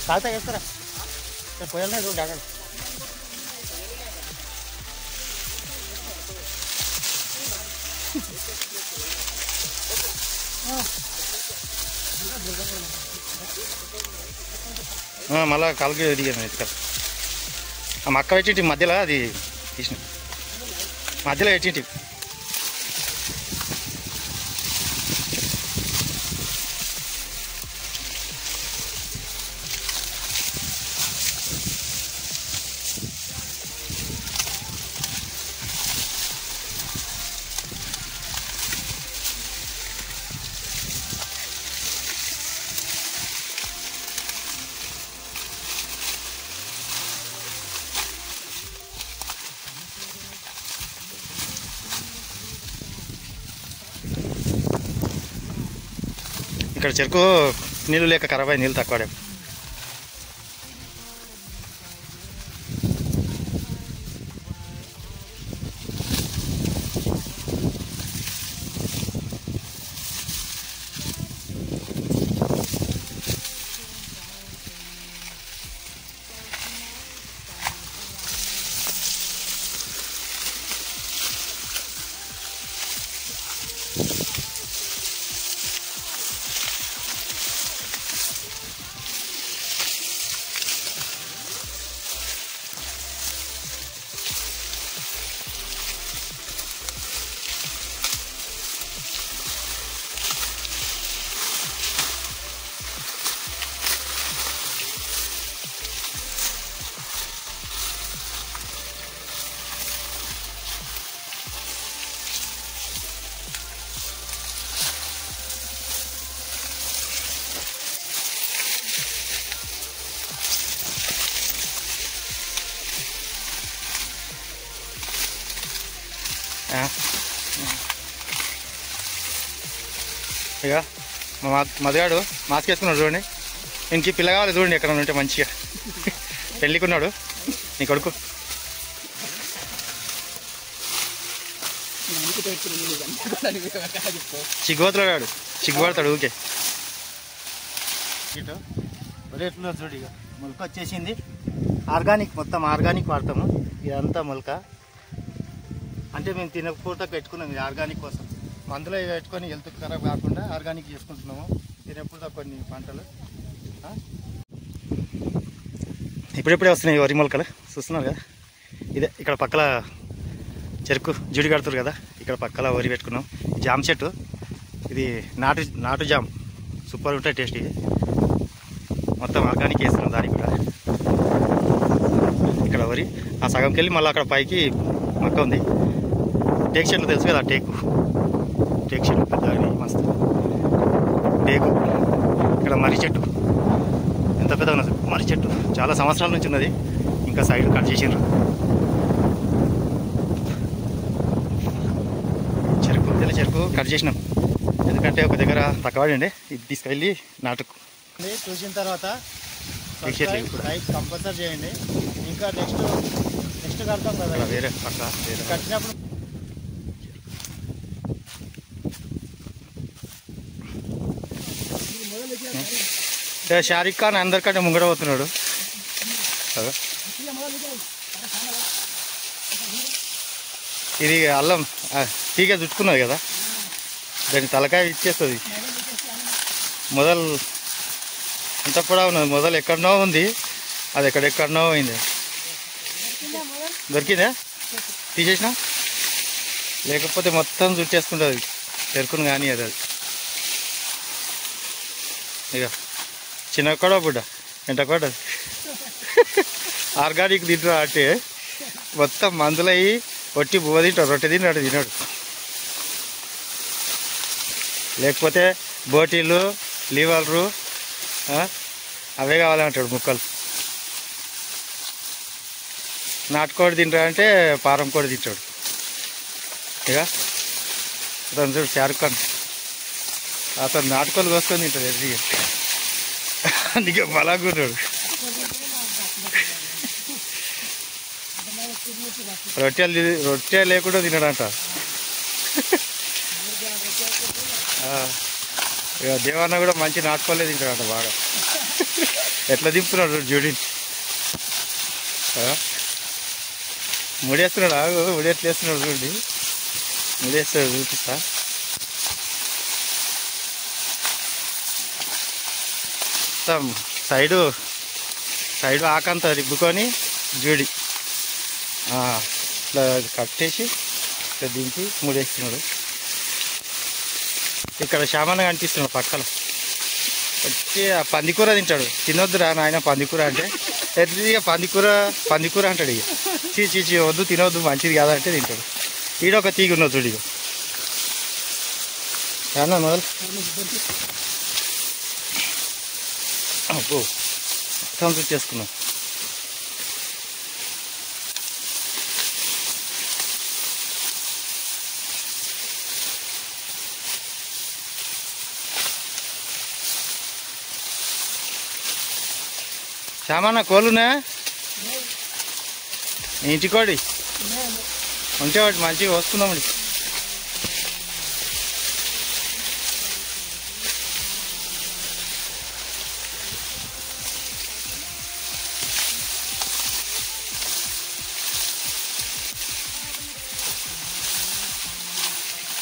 కాస్త వేస్తారా పోయాలనే చూడు డాక్టర్ మళ్ళా కాలుకి ఎదిగాను ఎత్తుక ఆ మక్క పెట్టింటి మధ్యలో అది తీసిన మధ్యలో పెట్టింటి ఇక్కడ చెరుకు నీళ్ళు లేక ఖరాబ్ అయ్యి నీళ్ళు తక్కువ ఇక మా మధుగాడు మాస్క్ వేసుకున్నాడు చూడండి ఇంక పిల్ల కావాలి చూడండి ఎక్కడ ఉంటే మంచిగా పెళ్ళికున్నాడు నీ కొడుకు సిగ్గుపోతున్నాడు సిగ్గుపడతాడు ఊకే ఎట్లా చూడు ఇక మొలక వచ్చేసింది ఆర్గానిక్ మొత్తం ఆర్గానిక్ వాడతాము ఇదంతా మొలక అంటే మేము తినే పూట పెట్టుకున్నాం ఇది ఆర్గానిక్ కోసం మందులో పెట్టుకొని హెల్త్ ఖరాబ్ కాకుండా ఆర్గానిక్ చేసుకుంటున్నాము తినేప్పుడు కొన్ని పంటలు ఇప్పుడెప్పుడే వస్తున్నాయి వరి మొలకలు చూస్తున్నారు కదా ఇదే ఇక్కడ పక్కల చెరుకు జుడి కడుతురు కదా ఇక్కడ పక్కల వరి పెట్టుకున్నాం జామ చెట్టు ఇది నాటు జామ్ సూపర్ ఉంటాయి టేస్ట్ ఇది మొత్తం ఆర్గానిక్ వేస్తున్నాం దానికి కూడా ఇక్కడ వరి ఆ సగంకి వెళ్ళి మళ్ళీ అక్కడ పైకి మొక్క ఉంది టేక్ చెట్లు తెలుసు కదా టేకు టేక్ చెట్లు పెద్ద మస్తు టేకు ఇక్కడ మర్రి చెట్టు ఎంత పెద్ద ఉన్నది మర్రి చెట్టు చాలా సంవత్సరాల నుంచి ఉన్నది ఇంకా సైడ్ కట్ చేసిండ్రు చెరుకు కట్ చేసినాం ఎందుకంటే ఒక దగ్గర తక్కువడండి ఇది తీసుకెళ్ళి నాటుకు చూసిన తర్వాత కంపల్సరీ చేయండి ఇంకా నెక్స్ట్ కడతాం కదా వేరే పక్క కట్టినప్పుడు షారుఖ్ ఖాన్ అందరికంటే ముంగడ పోతున్నాడు ఇది అల్లం తీగ చుట్టుకున్నది కదా దాని తలకాయ ఇచ్చేస్తుంది మొదలు అంత కూడా ఉన్నది మొదలు ఎక్కడనో ఉంది అది ఎక్కడెక్కడనో పోయింది దొరికిందా తీసేసినా లేకపోతే మొత్తం చుట్టేసుకుంటుంది చెరుకుని కానీ అది ఇక చిన్న కూడా బుడ్డ ఎంట కూడా ఆర్గానిక్ తింటారు అంటే మొత్తం మందులు అయ్యి ఒట్టి బువ్వ తింటాడు రొట్టె తిన్నాడు తిన్నాడు లేకపోతే బోటీలు లీవర్లు అవే కావాలంటాడు ముక్కలు నాటుకోడి తింటాడంటే పారం కోడి తింటాడు ఇక అతను చూడు షారుఖ్ ఖాన్ అతను నాటుకోలు కోసుకొని తింటాడు ఎర్రీగా అందుకే బలాగున్నాడు రొట్టె లేకుండా తినడంట ఇక దేవన్న కూడా మంచి నాటుకోలే తింటాడంట బాగా ఎట్లా దింపుతున్నాడు జూడి ముడేస్తున్నాడు. ఆగు, ముడి ఎట్లా వేస్తున్నాడు చూడండి. ముడేస్తాడు, చూపిస్తా. మొత్తం సైడు ఆకంత రిబ్బుకొని జూడి ఇట్లా కట్టేసి ఇట్లా దింపి ముడేస్తున్నాడు. ఇక్కడ శామన్న కనిపిస్తున్నాడు పక్కన. వచ్చి ఆ పందికూర తింటాడు. తినొద్దురా నాయన పందికూర అంటే, ఇక పందికూర అంటాడు. ఇక చీ వద్దు, తినొద్దు, మంచిది కాదంటే తింటాడు. ఈడొక తీగ ఉన్నది చూడు. ఇక అన్న మొదలు అబ్బో మొత్తం చేసుకున్నాం. సామానా కోళ్ళునా ఇంటికోడి ఉంటే వాటి మంచిగా వస్తున్నామండి.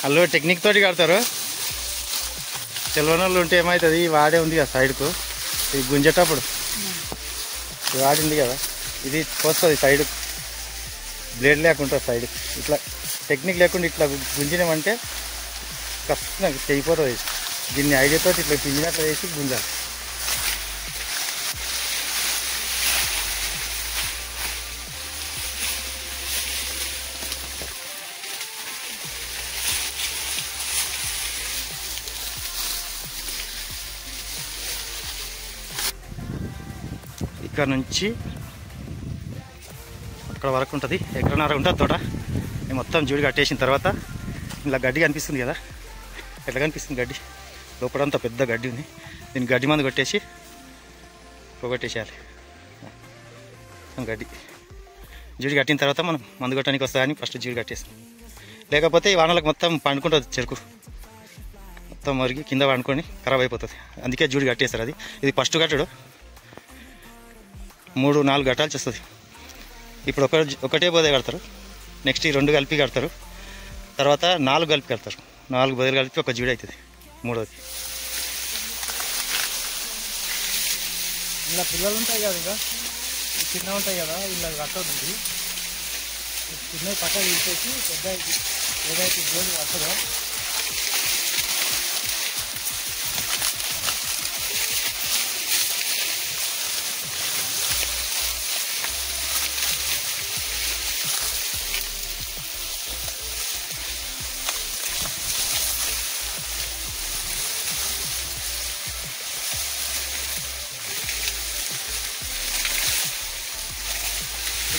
వాళ్ళు టెక్నిక్ తోటి కడతారు. తెలియని వాళ్ళు ఉంటే ఏమవుతుంది, వాడే ఉంది కదా సైడ్కు, ఇది గుంజేటప్పుడు వాడింది కదా, ఇది పోస్తుంది సైడ్, బ్లేడ్ లేకుండా సైడ్ ఇట్లా టెక్నిక్ లేకుండా ఇట్లా గుంజినామంటే కష్టంగా తెగిపోతుంది. దీన్ని ఐడియాతో ఇట్లా గుంజినట్లు వేసి గుంజాలి. ఇక్కడ నుంచి అక్కడ వరకు ఉంటుంది, ఎకరన్నర ఉంటుంది తోట. నేను మొత్తం జూడి కట్టేసిన తర్వాత ఇలా గడ్డి కనిపిస్తుంది కదా, ఎట్లా కనిపిస్తుంది గడ్డి, లోపలంతా పెద్ద గడ్డి ఉంది. దీన్ని గడ్డి మందు కొట్టేసి పోగొట్టేసేయాలి. గడ్డి జూడి కట్టిన తర్వాత మనం మందు కొట్టడానికి వస్తుందని ఫస్ట్ జూడి కట్టేస్తాం. లేకపోతే ఈ వానలకు మొత్తం పండుకుంటుంది, చెరుకు మొత్తం మరిగి కింద పండుకొని ఖరాబ్ అయిపోతుంది. అందుకే జూడి కట్టేస్తారు. ఇది ఫస్ట్ కట్టడు, 3-4 గట్టాల్సి వస్తుంది. ఇప్పుడు ఒకటే బోదే కడతారు, నెక్స్ట్ ఈ 2 కలిపి కడతారు, తర్వాత 4 కలిపి కడతారు. 4 బోదలు కలిపి ఒక జూడి అవుతుంది. మూడోది ఇలా పిల్లలు ఉంటాయి కదా, ఇక చిన్న ఉంటాయి కదా, ఇలా కట్టవుతుంది. చిన్న పక్క తీసేసి పెద్ద ఏదైతే జోడి కట్టదో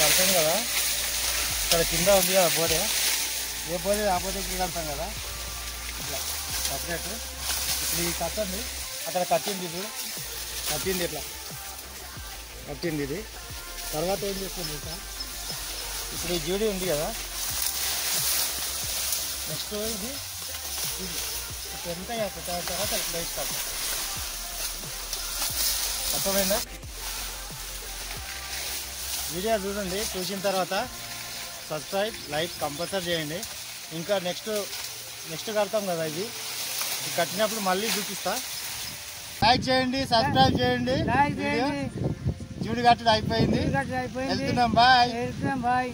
కడతాం కదా. ఇక్కడ కింద ఉంది కదా బోరే, ఏ బోరే ఆ బోరేకి కడతాం కదా ఇట్లా సపరేట్. ఇప్పుడు ఈ కట్టండి, అక్కడ కట్టింది, ఇది కట్టింది, ఇట్లా కట్టింది. ఇది తర్వాత ఏం చేస్తుంది సార్, ఇప్పుడు ఈ జూడి ఉంది కదా, నెక్స్ట్ ఇది ఎంత తర్వాత ఇట్లా ఇస్తాం. అర్థమైందా? వీడియో చూడండి, చూసిన తర్వాత సబ్స్క్రైబ్, లైక్ కంపల్సరీ చేయండి. ఇంకా నెక్స్ట్ కడతాం కదా, ఇది కట్టినప్పుడు మళ్ళీ చూపిస్తా. లైక్ చేయండి, సబ్స్క్రైబ్ చేయండి. జూడి కట్టడం అయిపోయింది, వెళ్తున్నాం. బాయ్.